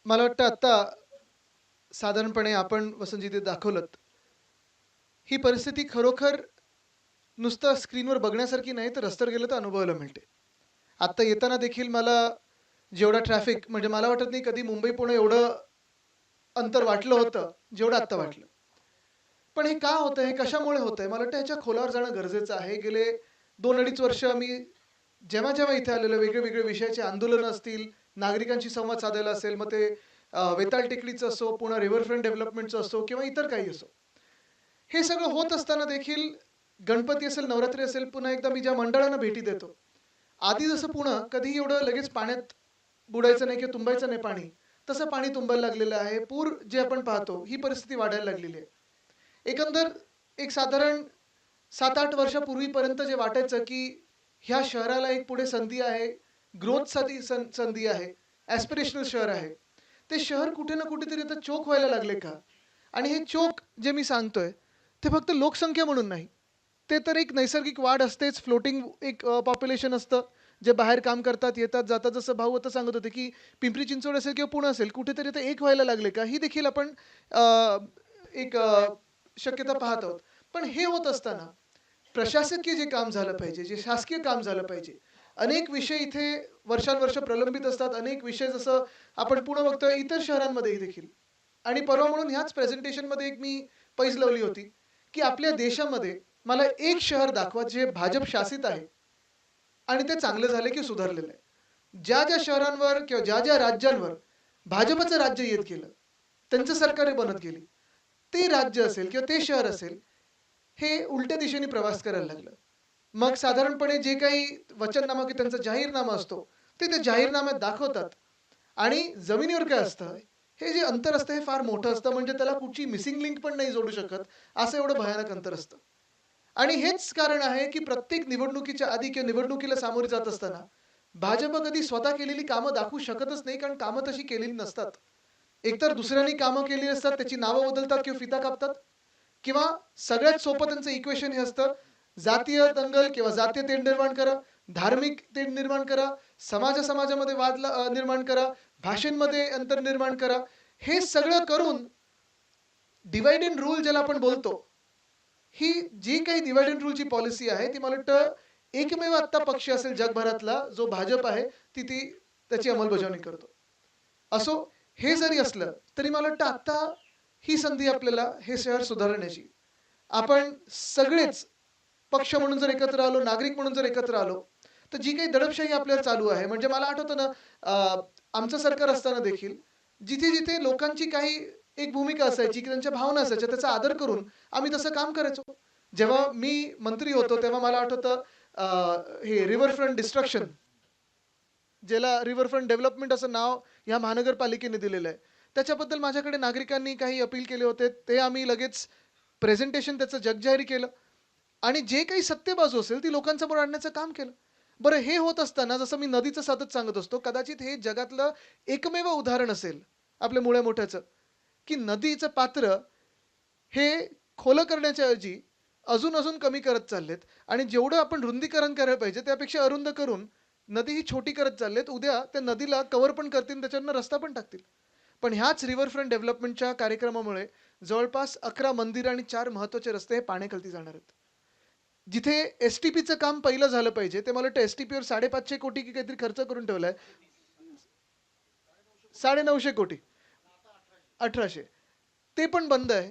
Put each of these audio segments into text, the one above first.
मला वाटतं आत्ता साधारणपणे आपण वसंतजी ते दाखवलं, ही परिस्थिती खरोखर नुसतं स्क्रीनवर बघण्यासारखी नाही, तर रस्त्यावर गेलं तर अनुभवायला मिळते. आत्ता येताना देखील मला जेवढा ट्रॅफिक म्हणजे मला वाटत नाही कधी मुंबई पुणे एवढं अंतर वाटलं होतं, जेवढं आत्ता वाटलं. पण हे का होतंय? हे कशामुळे होतंय? मला वाटतं ह्याच्या खोलावर जाणं गरजेचं आहे. गेले 2-2.5 वर्ष मी जेव्हा इथे आलेलो वेगळे-वेगळे विषयाचे आंदोलनं असतील, नागरिकांशी संवाद साधायला असेल, मग ते वेताळ टेकडीचं असो, पुन्हा रिव्हरफ्रंट डेव्हलपमेंटचं असो किंवा इतर काही असो. हे सगळं होत असताना देखील गणपती असेल, नवरात्री असेल, पुन्हा एकदा मी ज्या मंडळांना भेटी देतो. आधी जसं पुणं कधीही एवढं लगेच पाण्यात बुडायचं नाही किंवा तुंबायचं नाही पाणी. तसं पाणी तुंबायला लागलेलं आहे. पूर जे आपण पाहतो, ही परिस्थिती वाढायला लागलेली आहे. एकंदर एक साधारण 7-8 वर्षापूर्वीपर्यंत जे वाटायचं, की ह्या शहराला एक पुढे संधी आहे, ग्रोथसाठी संधी आहे, ॲस्पिरेशनल शहर आहे. ते शहर कुठे ना कुठेतरी आता चोक व्हायला लागले का? आणि हे चोक जे मी सांगतोय, ते फक्त लोकसंख्या म्हणून नाही. ते तर एक नैसर्गिक वाढ असतेच, फ्लोटिंग एक पॉप्युलेशन असतं. जे बाहेर काम करतात, येतात, जातात. जसं भाऊ आता सांगत होते, की पिंपरी चिंचवड असेल किंवा पुणे असेल, कुठेतरी आता एक व्हायला लागले का? ही देखील आपण अ, एक शक्यता पाहत आहोत. पण हे होत असताना प्रशासकीय जे काम झालं पाहिजे, जे शासकीय काम झालं पाहिजे. अनेक विषय इथे वर्षानुवर्ष प्रलंबित असतात. अनेक विषय जसं आपण पुणे बघतोय, इतर शहरांमध्येही देखील. आणि परवा म्हणून ह्याच प्रेझेंटेशनमध्ये एक मी पैज लावली होती, की आपल्या देशामध्ये मला एक शहर दाखवा जे भाजप शासित आहे आणि ते चांगलं झालं की सुधारलेलं आहे. ज्या शहरांवर किंवा ज्या राज्यांवर भाजपचं राज्य येत गेलं, त्यांचं सरकार बनत गेली. ते राज्य असेल किंवा ते शहर असेल, हे उलट्या दिशेने प्रवास करायला लागलं. मग साधारणपणे जे काही वचननामा की त्यांचा जाहीरनामा असतो, ते त्या जाहीरनाम्यात दाखवतात. आणि जमिनीवर काय असतं, हे जे अंतर असतं हे फार मोठं असतं. म्हणजे त्याला कुठची मिसिंग लिंक पण नाही जोडू शकत, असं एवढं भयानक अंतर असतं. आणि हेच कारण आहे, की प्रत्येक निवडणुकीच्या आधी किंवा निवडणुकीला सामोरे जात असताना, भाजप कधी स्वतः केलेली कामं दाखवू शकतच नाही, कारण कामं तशी केलेली नसतात. एकतर दुसऱ्यांनी कामं केली असतात, त्याची नावं बदलतात किंवा फिता कापतात. किंवा सगळ्यात सोपं त्यांचं इक्वेशन हे असतं, जातीय दंगल किंवा जातीय तेढ निर्माण करा, धार्मिक तेढ निर्माण करा, समाजामध्ये वाद निर्माण करा, भाषेमध्ये अंतर निर्माण करा. हे सगळं करून डिव्हाइड अँड रूल ज्याला आपण बोलतो, ही जी काही डिव्हाइड अँड रूलची पॉलिसी आहे, ती मला वाटतं एकमेव आत्ता पक्ष असेल जगभरातला जो भाजप आहे, ती त्याची अंमलबजावणी करतो. असो, हे जरी असलं, तरी मला वाटतं आत्ता ही संधी आपल्याला हे शहर सुधारण्याची. आपण सगळेच पक्ष म्हणून जर एकत्र आलो, नागरिक म्हणून जर एकत्र आलो, तर जी काही दडपशाही आपल्याला चालू आहे, म्हणजे मला आठवतं ना, आमचं सरकार असताना देखील जिथे-जिथे लोकांची काही एक भूमिका असायची, की त्यांच्या भावना असायच्या, त्याचा आदर करून आम्ही तसं काम करायचो. जेव्हा मी मंत्री होतो, तेव्हा मला आठवतं अ, हे रिव्हरफ्रंट डिस्ट्रक्शन ज्याला रिव्हरफ्रंट डेव्हलपमेंट असं नाव ह्या महानगरपालिकेने दिलेलं आहे. त्याच्याबद्दल माझ्याकडे नागरिकांनी काही अपील केले होते. ते आम्ही लगेच प्रेझेंटेशन त्याचं जगजाहीर केलं आणि जे काही सत्य बाजू असेल ती लोकांसमोर आणण्याचं काम केलं. बरं हे होत असताना जसं मी नदीचं सतत सांगत असतो, कदाचित हे जगातलं एकमेव उदाहरण असेल आपल्या मुळ्या मोठ्याचं, की नदीचं पात्र हे खोलं करण्याच्या ऐवजी अजून कमी करत चाललेत आणि जेवढं आपण रुंदीकरण करायला पाहिजे त्यापेक्षा अरुंद करून नदी ही छोटी करत चाललेत. उद्या त्या नदीला कव्हर पण करतील, त्याच्यावरनं रस्ता पण टाकतील. पण ह्याच रिव्हरफ्रंट डेव्हलपमेंटच्या कार्यक्रमामुळे जवळपास 11 मंदिर आणि 4 महत्त्वाचे रस्ते हे पाण्याखाली जाणार आहेत. जिथे एस-टी-पीचं काम पहिलं झालं पाहिजे, ते मला वाटतं एस-टी-पीवर 550 कोटी की काहीतरी खर्च करून ठेवलाय. 950 कोटी. 1800. ते पण बंद आहे.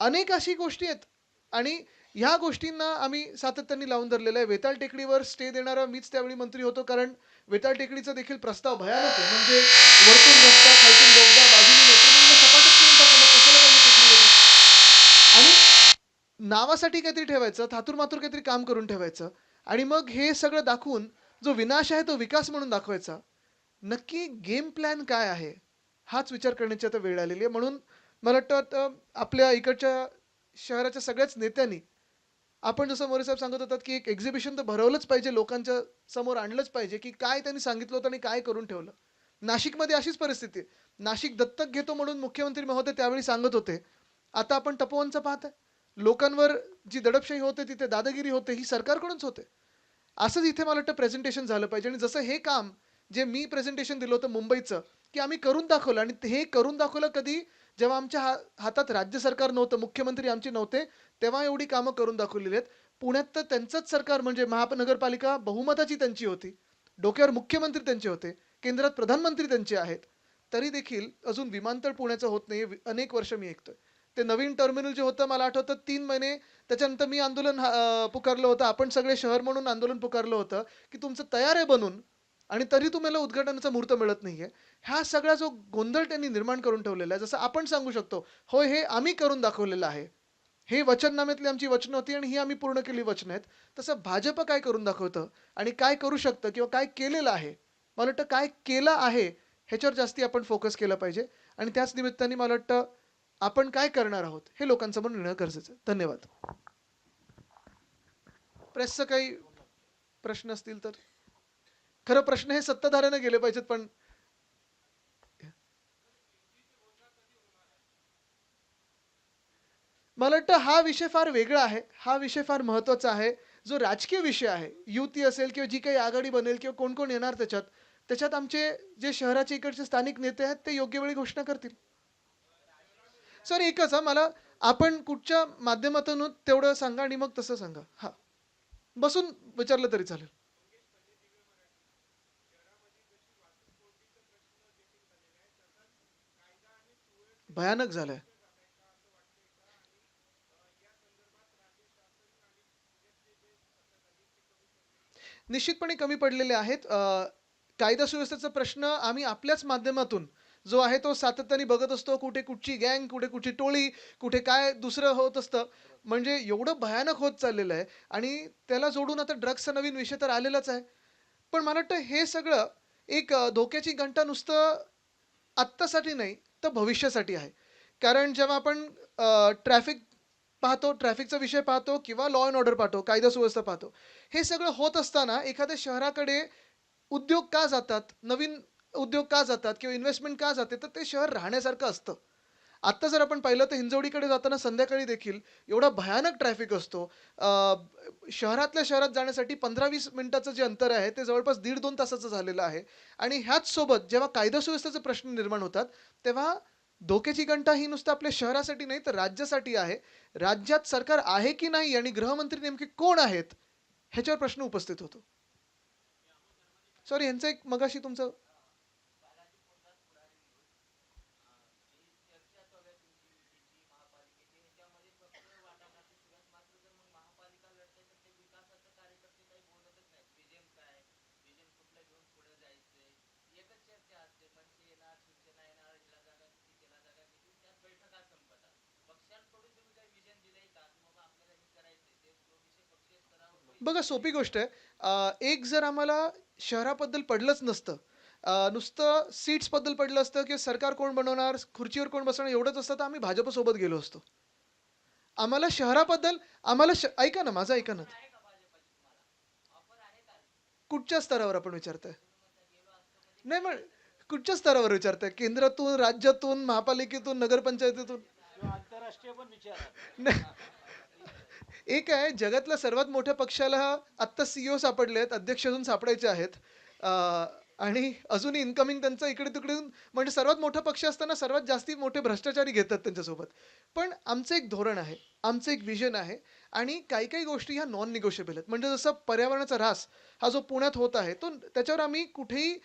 अनेक अशी गोष्टी आहेत आणि ह्या गोष्टींना आम्ही सातत्याने लावून धरलेलं आहे. वेताळ टेकडीवर स्टे देणारा मीच त्यावेळी मंत्री होतो, कारण वेताळ टेकडीचा देखील प्रस्ताव भयानक आहे. म्हणजे वरतून रस्ता, खालतून बोगदा, बाजूने मेट्रो, म्हणजे सपाटच करून टाकू, मग कशाला पाहिजे टेकडी वगैरे. आणि नावासाठी काहीतरी ठेवायचं, थातूर-मातूर काहीतरी काम करून ठेवायचं आणि मग हे सगळं दाखवून जो विनाश आहे तो विकास म्हणून दाखवायचा. नक्की गेम प्लॅन काय आहे? हाच विचार करण्याची आता वेळ आलेली आहे. म्हणून मला वाटतं आता आपल्या इकडच्या शहराच्या सगळ्याच नेत्यांनी आपण जसं मोरे साहेब सांगत होतात, की एक एक्झिबिशन तर भरवलंच पाहिजे, लोकांच्या समोर आणलंच पाहिजे, की काय त्यांनी सांगितलं होतं आणि काय करून ठेवलं. नाशिकमध्ये अशीच परिस्थिती आहे. नाशिक दत्तक घेतो म्हणून मुख्यमंत्री महोदय त्यावेळी सांगत होते. आता आपण तपोवनचं पाहताय. लोकांवर जी दडपशाही होते, तिथे दादागिरी होते, ही सरकारकडूनच होते. असंच इथे मला वाटतं प्रेझेंटेशन झालं पाहिजे आणि जसं हे काम जे मी प्रेझेंटेशन दिलं होतं मुंबईचं, की आम्ही करून दाखवलं आणि हे करून दाखवलं कधी जेव्हा आमच्या हातात राज्य सरकार नव्हतं, मुख्यमंत्री आमचे नव्हते, तेव्हा एवढी कामं करून दाखवलेली आहेत. पुण्यात तर त्यांचंच सरकार म्हणजे महानगरपालिका बहुमताची त्यांची होती. डोक्यावर मुख्यमंत्री त्यांचे होते. केंद्रात प्रधानमंत्री त्यांचे आहेत. तरी देखील अजून विमानतळ पुण्याचं होत नाही. अनेक वर्ष मी ऐकतोय. ते नवीन टर्मिनल जे होतं मला आठवतं 3 महिने त्याच्यानंतर मी आंदोलन पुकारलं होतं. आपण सगळे शहर म्हणून आंदोलन पुकारलं होतं, की तुमचं तयार आहे बनून आणि तरी तुम्हाला उद्घाटनाचा मुहूर्त मिळत नाहीये. हा सगळा जो गोंधळ त्यांनी निर्माण करून ठेवलेला आहे, जसं आपण सांगू शकतो, "होय, हे आम्ही करून दाखवलेलं आहे." हे वचननाम्यातली आमची वचनं होती आणि ही आम्ही पूर्ण केलेली वचनं आहेत. तसं भाजप काय करून दाखवतं आणि काय करू शकतं किंवा काय केलेलं आहे. मला वाटतं काय केलं आहे ह्याच्यावर जास्ती आपण फोकस केला पाहिजे आणि त्याच निमित्ताने मला वाटतं आपण काय करणार आहोत हे लोकांसमोर नेणं गरजेचं आहे. धन्यवाद. प्रेसचं काही प्रश्न असतील तर? खरं प्रश्न हे सत्ताधाऱ्याने गेले पाहिजेत पण मला वाटतं हा विषय फार वेगळा आहे. हा विषय फार महत्त्वाचा आहे. जो राजकीय विषय आहे, युती असेल किंवा जी काही आघाडी बनेल किंवा कोण-कोण येणार त्याच्यात, त्याच्यात आमचे जे शहराचे इकडचे स्थानिक नेते आहेत ते योग्य वेळी घोषणा करतील. सर एकच मला आपण कुठच्या माध्यमातून तेवढं सांगा आणि मग तसं सांगा. हां. बसून विचारलं तरी चालेल. भयानक झालंय. निश्चितपणे कमी पडलेले आहेत. कायदा सुव्यवस्थेचा प्रश्न आम्ही आपल्याच माध्यमातून जो आहे तो सातत्याने बघत असतो. कुठे कुठची गँग, कुठे कुठची टोळी, कुठे काय दुसरं होत असतं. म्हणजे एवढं भयानक होत चाललेलं आहे आणि त्याला जोडून आता ड्रग्सचा नवीन विषय तर आलेलाच आहे. पण मला वाटतं हे सगळं एक धोक्याची घंटा नुसतं आत्तासाठी नाही, तर भविष्यासाठी आहे. कारण जेव्हा आपण ट्रॅफिक पाहतो, ट्रॅफिकचा विषय पाहतो किंवा लॉ अँड ऑर्डर पाहतो, कायदा सुव्यवस्था पाहतो. हे सगळं होत असताना एखाद्या शहराकडे उद्योग का जातात, नवीन उद्योग का जातात किंवा इन्व्हेस्टमेंट का जाते, तर ते शहर राहण्यासारखं असतं. आत्ता जर आपण पाहिलं तर हिंजवडीकडे जाताना संध्याकाळी देखील एवढा भयानक ट्रॅफिक असतो. शहरातल्या शहरात जाण्यासाठी 15-20 मिनिटाचं जे अंतर आहे, ते जवळपास 1.5-2 तासाचं झालेलं आहे. आणि ह्याच सोबत जेव्हा कायदा सुव्यवस्थेचे प्रश्न निर्माण होतात, तेव्हा धोक्याची घंटा ही नुसतं आपल्या शहरासाठी नाही, तर राज्यासाठी आहे. राज्यात सरकार आहे की नाही आणि गृहमंत्री नेमके कोण आहेत, ह्याच्यावर प्रश्न उपस्थित होतो. सॉरी, ह्यांचं एक मगाशी तुमचं बघा सोपी गोष्ट आहे. एक जर आम्हाला शहराबद्दल पडलंच नसतं, नुसतं सीट्सबद्दल पडलं असतं, की सरकार कोण बनवणार, खुर्चीवर कोण बसवणार एवढंच असतं, तर आम्ही भाजपसोबत गेलो असतो. आम्हाला शहराबद्दल ऐका ना, माझं ऐका ना. कुठच्या स्तरावर आपण विचारताय? नाही मग कुठच्या स्तरावर विचारताय? केंद्रातून, राज्यातून, महापालिकेतून, नगरपंचायतीतून? नाही. एक आहे जगातल्या सर्वात मोठ्या पक्षाला आत्ता सीईओ सापडले आहेत, अध्यक्ष अजून सापडायचे आहेत. आणि अजूनही इन्कमिंग त्यांचं इकडे-तिकडून म्हणजे सर्वात मोठा पक्ष असताना सर्वात जास्ती मोठे भ्रष्टाचारी घेतात त्यांच्यासोबत. पण आमचं एक धोरण आहे, आमचं एक व्हिजन आहे आणि काही-काही गोष्टी ह्या नॉन निगोशिएबल आहेत. म्हणजे जसं पर्यावरणाचा ऱ्हास हा जो पुण्यात होत आहे, तो त्याच्यावर आम्ही कुठेही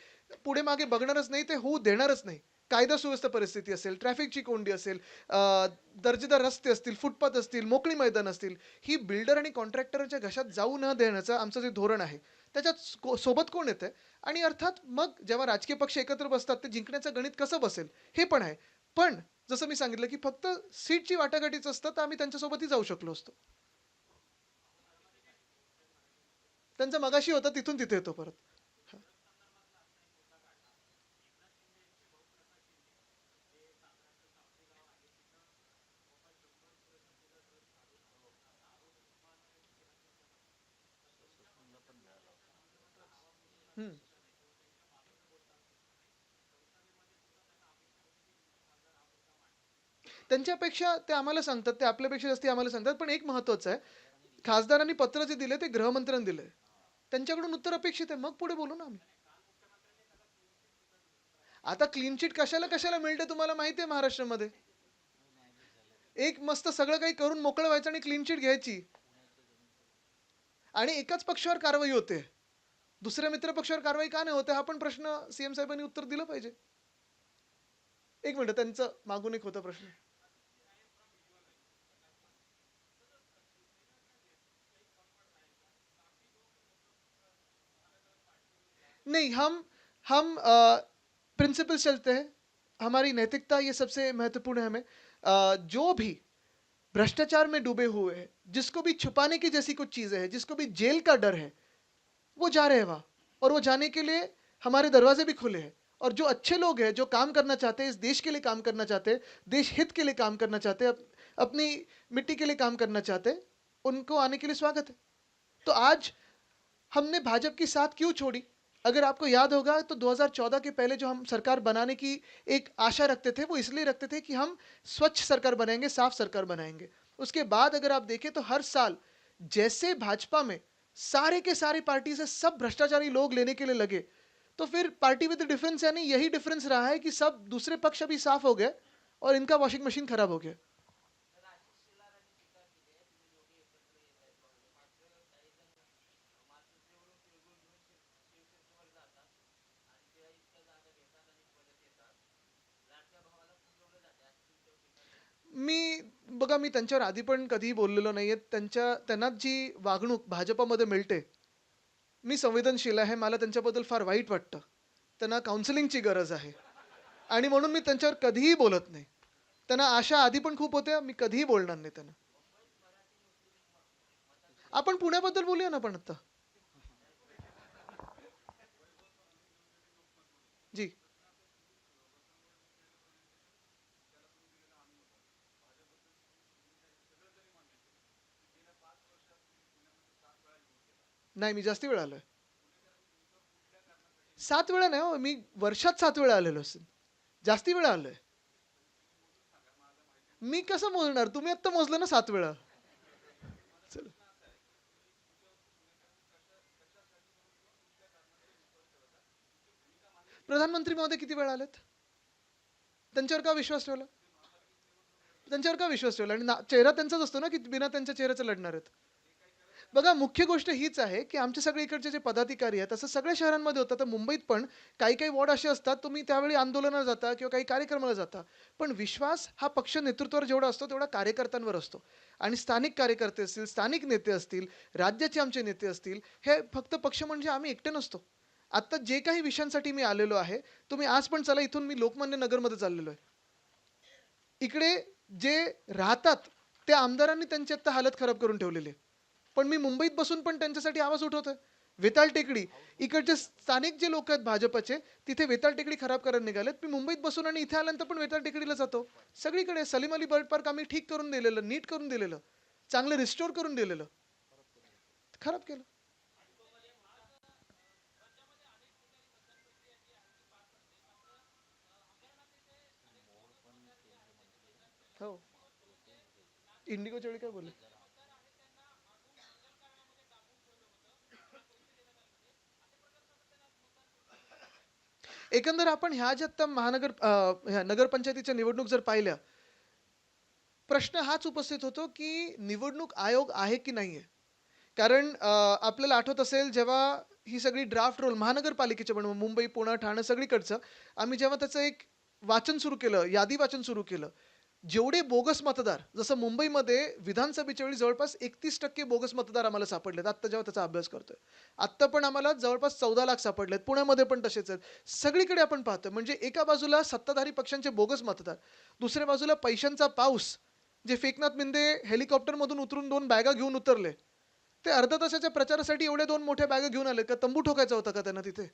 पुढे-मागे बघणारच नाही, ते होऊ देणारच नाही. कायदा सुव्यवस्था परिस्थिती असेल, ट्रॅफिकची कोंडी असेल, दर्जेदार रस्ते असतील, फुटपाथ असतील, मोकळी मैदान असतील, ही बिल्डर आणि कॉन्ट्रॅक्टरच्या घशात जाऊ न देण्याचं आमचं जे धोरण आहे, त्याच्यात सोबत कोण येतंय आणि अर्थात मग जेव्हा राजकीय पक्ष एकत्र बसतात, ते जिंकण्याचं गणित कसं बसेल, हे पण आहे. पण जसं मी सांगितलं, की फक्त सीटची वाटाघाटीच असतं, तर आम्ही त्यांच्यासोबतही जाऊ शकलो असतो. त्यांचा मगाशी होता तिथून तिथे येतो परत. हं. त्यांच्यापेक्षा ते आम्हाला सांगतात, ते आपल्यापेक्षा जास्ती आम्हाला सांगतात. पण एक महत्त्वाचं आहे, खासदारांनी पत्र जे दिले ते गृहमंत्र्यांनी दिलंय. त्यांच्याकडून उत्तर अपेक्षित आहे. मग पुढे बोलू ना आम्ही. आता क्लीन चिट कशाला कशाला मिळते तुम्हाला माहिती आहे महाराष्ट्रामध्ये? एक मस्त सगळं काही करून मोकळं व्हायचं आणि क्लीन चिट घ्यायची आणि एकाच पक्षावर कारवाई होते. दुसऱ्या मित्र पक्षावर कारवाई का नाही होते? हा पण प्रश्न सीएम साहेबांनी उत्तर दिलं पाहिजे. एक मिनिट त्यांचं मागून एक होता प्रश्न. नहीं, हम प्रिंसिपल चलते हैं, हमारी नैतिकता ये सबसे महत्वपूर्ण है हमें। जो भी भ्रष्टाचार में डूबे हुए हैं, जिसको भी छुपाने की जैसी कुछ चीजें हैं, जिसको भी जेल का डर है, वो जा रहे हैं वहां, और वो जाने के लिए हमारे दरवाजे भी खुले हैं। और जो अच्छे लोग हैं, जो काम करना चाहते हैं, इस देश के लिए काम करना चाहते हैं, देश हित के लिए काम करना चाहते हैं, अपनी मिट्टी के लिए काम करना चाहते हैं, उनको आने के लिए स्वागत है। तो आज हमने भाजपा की साथ क्यों छोड़ी? अगर आपको याद होगा तो 2014 के पहले जो हम सरकार बनाने की एक आशा रखते थे, वो इसलिए रखते थे कि हम स्वच्छ सरकार बनाएंगे, साफ सरकार बनाएंगे। उसके बाद अगर आप देखें तो हर साल जैसे भाजपा में सारे के सारे पार्टी से सब भ्रष्टाचारी लोग लेने के लिए लगे, तो फिर पार्टी विद डिफरेंस यानी यही डिफरेंस रहा है कि सब दूसरे पक्ष अभी साफ हो गए और इनका वॉशिंग मशीन खराब हो गया। मी बघा, मी त्यांच्यावर आधी पण कधीही बोललेलो नाहीये. त्यांना जी वागणूक भाजपमध्ये मिळते, मी संवेदनशील आहे. मला त्यांच्याबद्दल फार वाईट वाटतं. त्यांना काउन्सिलिंगची गरज आहे आणि म्हणून मी त्यांच्यावर कधीही बोलत नाही. त्यांना आशा आधी पण खूप होत्या. मी कधीही बोलणार नाही त्यांना. आपण पुण्याबद्दल बोलूया ना पण आता. जी. नाही, मी जास्ती वेळा आलोय. 7 वेळा नाही हो. मी वर्षात 7 वेळा आलेलो असेल. जास्ती वेळा आलोय. मी कसं मोजणार? तुम्ही आत्ता मोजलं ना 7 वेळा. चला. प्रधानमंत्री महोदय किती वेळा आलेत? त्यांच्यावर का विश्वास ठेवला? त्यांच्यावर का विश्वास ठेवला? आणि चेहरा त्यांचाच असतो ना, की बिना त्यांच्या चेहऱ्याचं लढणार आहेत. बघा, मुख्य गोष्ट हीच आहे, की आमचे सगळे इकडचे जे पदाधिकारी आहेत, तसं सगळ्या शहरांमध्ये होतं. तर मुंबईत पण काही काही वॉर्ड असे असतात, तुम्ही त्यावेळी आंदोलनाला जाता किंवा काही कार्यक्रमाला जाता. पण विश्वास हा पक्ष नेतृत्वावर जेवढा असतो, तेवढा कार्यकर्त्यांवर असतो. आणि स्थानिक कार्यकर्ते असतील, स्थानिक नेते असतील, राज्याचे आमचे नेते असतील, हे फक्त पक्ष म्हणजे आम्ही एकटे नसतो. आत्ता जे काही विषयांसाठी मी आलेलो आहे, तुम्ही आज पण चला, इथून मी लोकमान्य नगरमध्ये चाललेलो आहे. इकडे जे राहतात त्या आमदारांनी त्यांची आता हालत खराब करून ठेवलेली आहे. पण मी मुंबईत बसून पण त्यांच्यासाठी आवाज उठवतोय. वेताळ टेकडी, इकडचे स्थानिक जे लोक आहेत भाजपचे, तिथे वेताळ टेकडी खराब करायला निघालेत. मी मुंबईत बसून आणि इथे आल्यानंतर पण वेताळ टेकडीला जातो. सगळीकडे सलीम अली बर्ड पार्क आम्ही ठीक करून दिलेलं, नीट करून दिलेलं, चांगलं रिस्टोर करून दिलेलं, खराब केलं. हो. इंडिगोच्या वेळी काय बोलले? एकंदर आपण ह्या ज्या आता ह्या नगरपंचायतीच्या निवडणूक जर पाहिल्या, प्रश्न हाच उपस्थित होतो की निवडणूक आयोग आहे की नाहीये. कारण आपल्याला आठवत असेल जेव्हा ही सगळी ड्राफ्ट रोल महानगरपालिकेच्या पण मुंबई, पुणे, ठाणे सगळीकडचं आम्ही जेव्हा त्याचं एक वाचन सुरू केलं, यादी वाचन सुरू केलं, जेवढे बोगस मतदार, जसं मुंबईमध्ये विधानसभेच्या वेळी जवळपास 31% बोगस मतदार आम्हाला सापडलेत. आत्ता जेव्हा त्याचा अभ्यास करतोय, आत्ता पण आम्हाला जवळपास 14 लाख सापडलेत. पुण्यामध्ये पण तसेच आहेत. सगळीकडे आपण पाहतोय म्हणजे एका बाजूला सत्ताधारी पक्षांचे बोगस मतदार, दुसऱ्या बाजूला पैशांचा पाऊस, जे फेकनाथ मिंदे हेलिकॉप्टरमधून उतरून 2 बॅगा घेऊन उतरले. ते अर्ध्या तासाच्या प्रचारासाठी एवढ्या 2 मोठ्या बॅगा घेऊन आले का? तंबू ठोकायचा होता का त्यांना तिथे?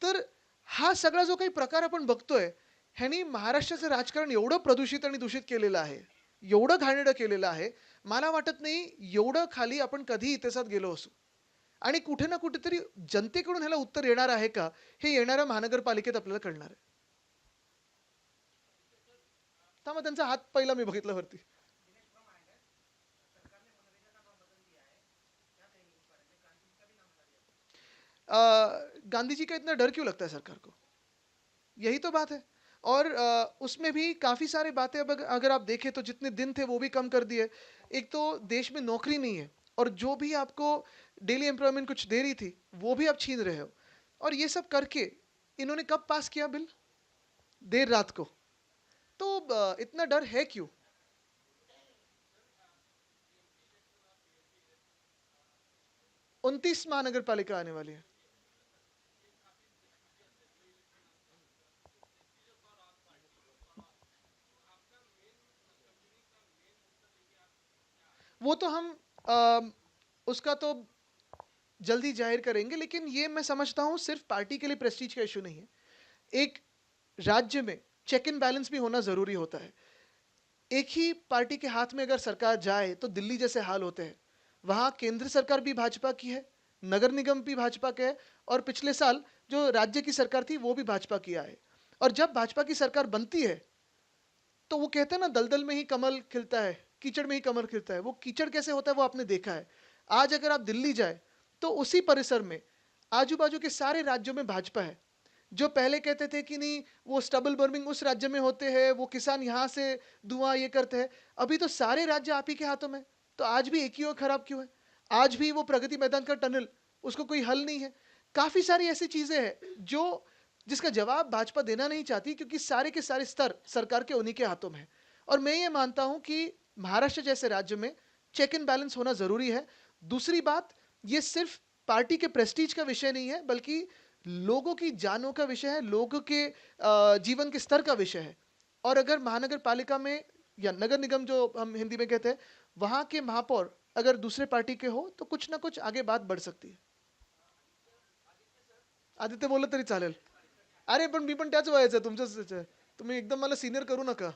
तर हा सगळा जो काही प्रकार आपण बघतोय, ह्यानी महाराष्ट्राचं राजकारण एवढं प्रदूषित आणि दूषित केलेलं आहे, एवढं घाणेरडं केलेलं आहे, मला वाटत नाही एवढं खाली आपण कधी इतिहासात गेलो असू. आणि कुठे ना कुठेतरी जनतेकडून ह्याला उत्तर येणार आहे का, हे येणाऱ्या महानगरपालिकेत आपल्याला कळणार आहे. थांबा, त्यांचा हात पहिला मी बघितला वरती. गांधी जी का इतना डर क्यों लगता है सरकार को? यही तो बात है। और उसमें भी काफ़ी सारी बातें अब अगर आप देखें तो जितने दिन थे वो भी कम कर दिए। एक तो देश में नौकरी नहीं है और जो भी आपको डेली एम्प्लॉयमेंट कुछ दे रही थी, वो भी आप छीन रहे हो। और ये सब करके इन्होंने कब पास किया बिल? देर रात को। तो इतना डर है क्यों? 29 महानगर पालिका आने वाली है। वो तो हम उसका तो जल्दी जाहिर करेंगे, लेकिन ये मैं समझता हूँ सिर्फ पार्टी के लिए प्रेस्टीज का इशू नहीं है। एक राज्य में चेक एंड बैलेंस भी होना जरूरी होता है। एक ही पार्टी के हाथ में अगर सरकार जाए तो दिल्ली जैसे हाल होते हैं। वहाँ केंद्र सरकार भी भाजपा की है, नगर निगम भी भाजपा का है, और पिछले साल जो राज्य की सरकार थी वो भी भाजपा की है। और जब भाजपा की सरकार बनती है तो वो कहते हैं ना, दलदल में ही कमल खिलता है, कीचड़ में ही कमल खिलता है। वो कीचड़ कैसे होता है वो आपने देखा है। आज अगर आप दिल्ली जाए तो उसी परिसर में आजू बाजू के सारे राज्यों में भाजपा है। जो पहले कहते थे कि नहीं वो स्टबल बर्मिंग उस राज्य में होते हैं, वो किसान यहाँ से धुआं ये करते हैं, अभी तो सारे राज्य आप ही के हाथों में। तो आज भी एक ही और खराब क्यों है? आज भी वो प्रगति मैदान का टनल, उसको कोई हल नहीं है। काफी सारी ऐसी चीजें हैं जो जिसका जवाब भाजपा देना नहीं चाहती, क्योंकि सारे के सारे स्तर सरकार के उन्हीं के हाथों में है। और मैं ये मानता हूं कि महाराष्ट्र जैसे राज्य में चेक एंड बैलेंस होना जरूरी है। दूसरी बात, ये सिर्फ पार्टी के प्रेस्टीज का विषय नहीं है, बल्कि लोगों की जानों का विषय है, लोगों के जीवन के स्तर का विषय है। और अगर महानगर पालिका में या नगर निगम जो हम हिंदी में कहते हैं, वहां के महापौर अगर दूसरे पार्टी के हो तो कुछ ना कुछ आगे बात बढ़ सकती है। आदित्य बोललं तरी चालेल. अरे पण मी पण त्याच वयाचा आहे तुमच्याच. तुम्ही एकदम मला सिनियर करू नका.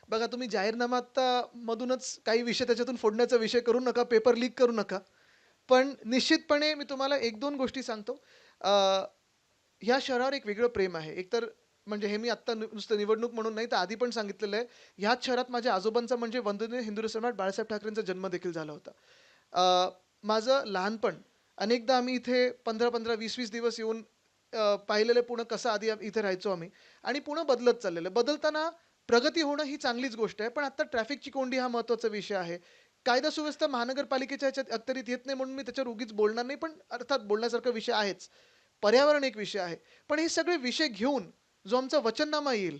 बघा, तुम्ही जाहीरनामा आता मधूनच काही विषय त्याच्यातून फोडण्याचा विषय करू नका, पेपर लीक करू नका. पण निश्चितपणे मी तुम्हाला एक दोन गोष्टी सांगतो. अ, ह्या शहरावर एक वेगळं प्रेम आहे. एकतर म्हणजे हे मी आत्ता नुसतं निवडणूक म्हणून नाही, तर आधी पण सांगितलेलं आहे. ह्याच शहरात माझ्या आजोबांचा म्हणजे वंदनीय हिंदू सम्राट बाळासाहेब ठाकरेंचा जन्म देखील झाला होता. अ, माझं लहानपण अनेकदा आम्ही इथे 15-15, 20-20 दिवस येऊन पाहिलेलं पुणं कसं आधी इथे राहायचो आम्ही. आणि पुणं बदलत चाललेलं आहे. बदलताना प्रगती होणं ही चांगलीच गोष्ट आहे. पण आता ट्रॅफिकची कोंडी हा महत्त्वाचा विषय आहे. कायदा सुव्यवस्था महानगरपालिकेच्या ह्याच्यात अखत्यारीत येत नाही म्हणून मी त्याच्यावर उगीच बोलणार नाही, पण अर्थात बोलण्यासारखा विषय आहेच. पर्यावरण एक विषय आहे. पण हे सगळे विषय घेऊन जो आमचा वचननामा येईल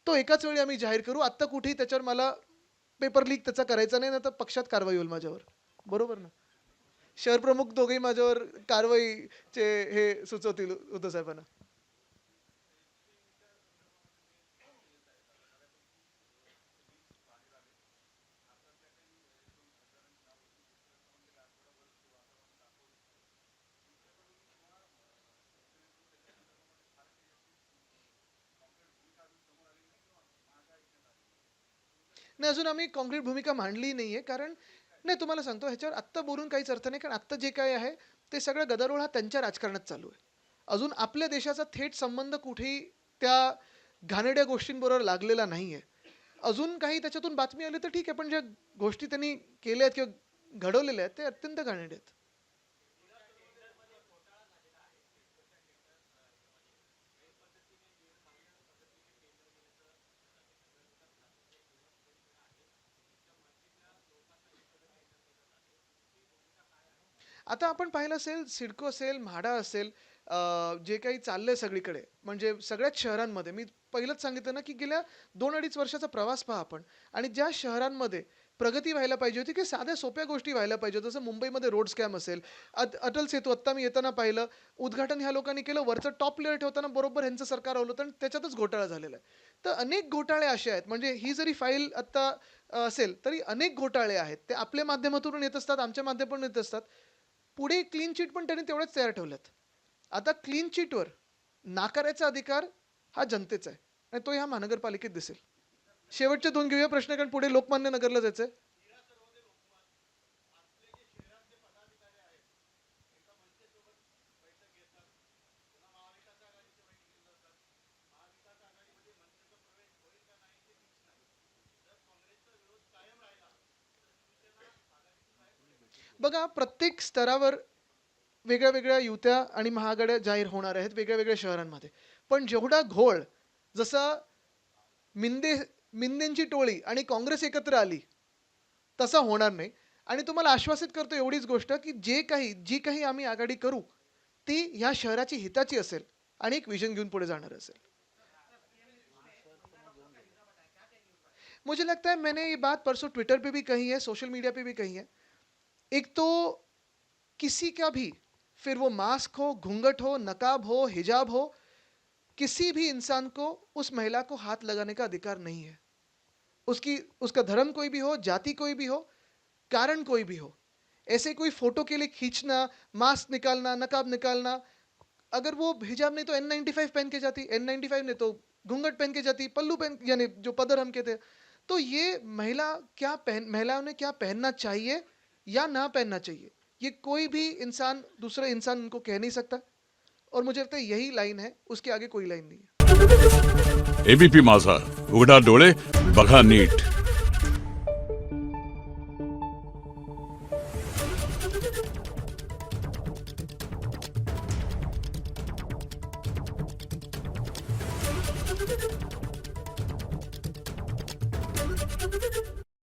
तो एकाच वेळी आम्ही जाहीर करू. आत्ता कुठेही त्याच्यावर मला पेपर लीक त्याचा करायचा नाही, तर पक्षात कारवाई होईल माझ्यावर. बरोबर ना? शहर प्रमुख दोघेही माझ्यावर कारवाईचे हे सुचवतील उद्धव साहेबांना. नाही, अजून आम्ही कॉन्क्रीट भूमिका मांडली नाहीये, कारण नाही, तुम्हाला सांगतो ह्याच्यावर आत्ता बोलून काहीच अर्थ नाही, कारण आत्ता जे काय आहे ते सगळं गदारोळ हा त्यांच्या राजकारणात चालू आहे. अजून आपल्या देशाचा थेट संबंध कुठेही त्या घाणेरड्या गोष्टींबरोबर लागलेला नाहीये. अजून काही त्याच्यातून बातमी आली तर ठीक आहे, पण ज्या गोष्टी त्यांनी केल्या आहेत किंवा घडवलेल्या आहेत ते अत्यंत घाणेरड्या आहेत. आता आपण पाहिलं असेल, सिडको असेल, म्हाडा असेल, जे काही चाललंय सगळीकडे, म्हणजे सगळ्याच शहरांमध्ये मी पहिलंच सांगितलं ना, की गेल्या 2-2.5 वर्षाचा प्रवास पहा आपण. आणि ज्या शहरांमध्ये प्रगती व्हायला पाहिजे होती, की साध्या सोप्या गोष्टी व्हायला पाहिजे होत्या. जसं मुंबईमध्ये रोड स्कॅम असेल, अटल सेतू आत्ता मी येताना पाहिलं, उद्घाटन ह्या लोकांनी केलं, वरचं टॉप लेयर ठेवताना बरोबर ह्यांचं सरकार आलं होतं आणि त्याच्यातच घोटाळा झालेला आहे. तर अनेक घोटाळे असे आहेत, म्हणजे ही जरी फाईल आत्ता असेल, तरी अनेक घोटाळे आहेत. ते आपल्या माध्यमातून येत असतात, आमच्या माध्यमातून येत असतात. पुढे क्लीन चिट पण त्यांनी तेवढ्याच तयार ठेवल्यात. आता क्लीन चिटवर नाकारायचा अधिकार हा जनतेचा आहे आणि तो ह्या महानगरपालिकेत दिसेल. शेवटचे दोन घेऊया प्रश्न, कारण पुढे लोकमान्य नगरला जायचंय. बघा, प्रत्येक स्तरावर वेगळ्या वेगळ्या युत्या आणि महाआघाड्या जाहीर होणार आहेत वेगळ्या वेगळ्या शहरांमध्ये. पण जेवढा घोळ जसा मिंदे मिंदेंची टोळी आणि काँग्रेस एकत्र आली तसा होणार नाही. आणि तुम्हाला आश्वासित करतो एवढीच गोष्ट, की जी काही आम्ही आघाडी करू ती ह्या शहराची हिताची असेल आणि एक विजन घेऊन पुढे जाणार असेल. मुझे लगता है मैंने ये बात परसों ट्विटर पे भी कही है, सोशल मीडिया पे भी कही है। एक तो किसी का भी, फिर वो मास्क हो, घूंघट हो, नकाब हो, हिजाब हो, किसी भी इंसान को उस महिला को हाथ लगाने का अधिकार नहीं है। उसकी उसका धर्म कोई भी हो, जाति कोई भी हो, कारण कोई भी हो, ऐसे कोई फोटो के लिए खींचना, मास्क निकालना, नकाब निकालना, अगर वो हिजाब नहीं तो N95 पहन के जाती, N95 नहीं तो घूंघट पहन के जाती, पल्लू पहन यानी जो पदर हम कहते हैं। तो ये महिलाओं ने क्या पहनना चाहिए या ना पहनना चाहिए, ये कोई भी इंसान दूसरे इंसान उनको कह नहीं सकता। और मुझे लगता है यही लाइन है, उसके आगे कोई लाइन नहीं है। एबीपी माझा, उघडा डोळे बघा नीट.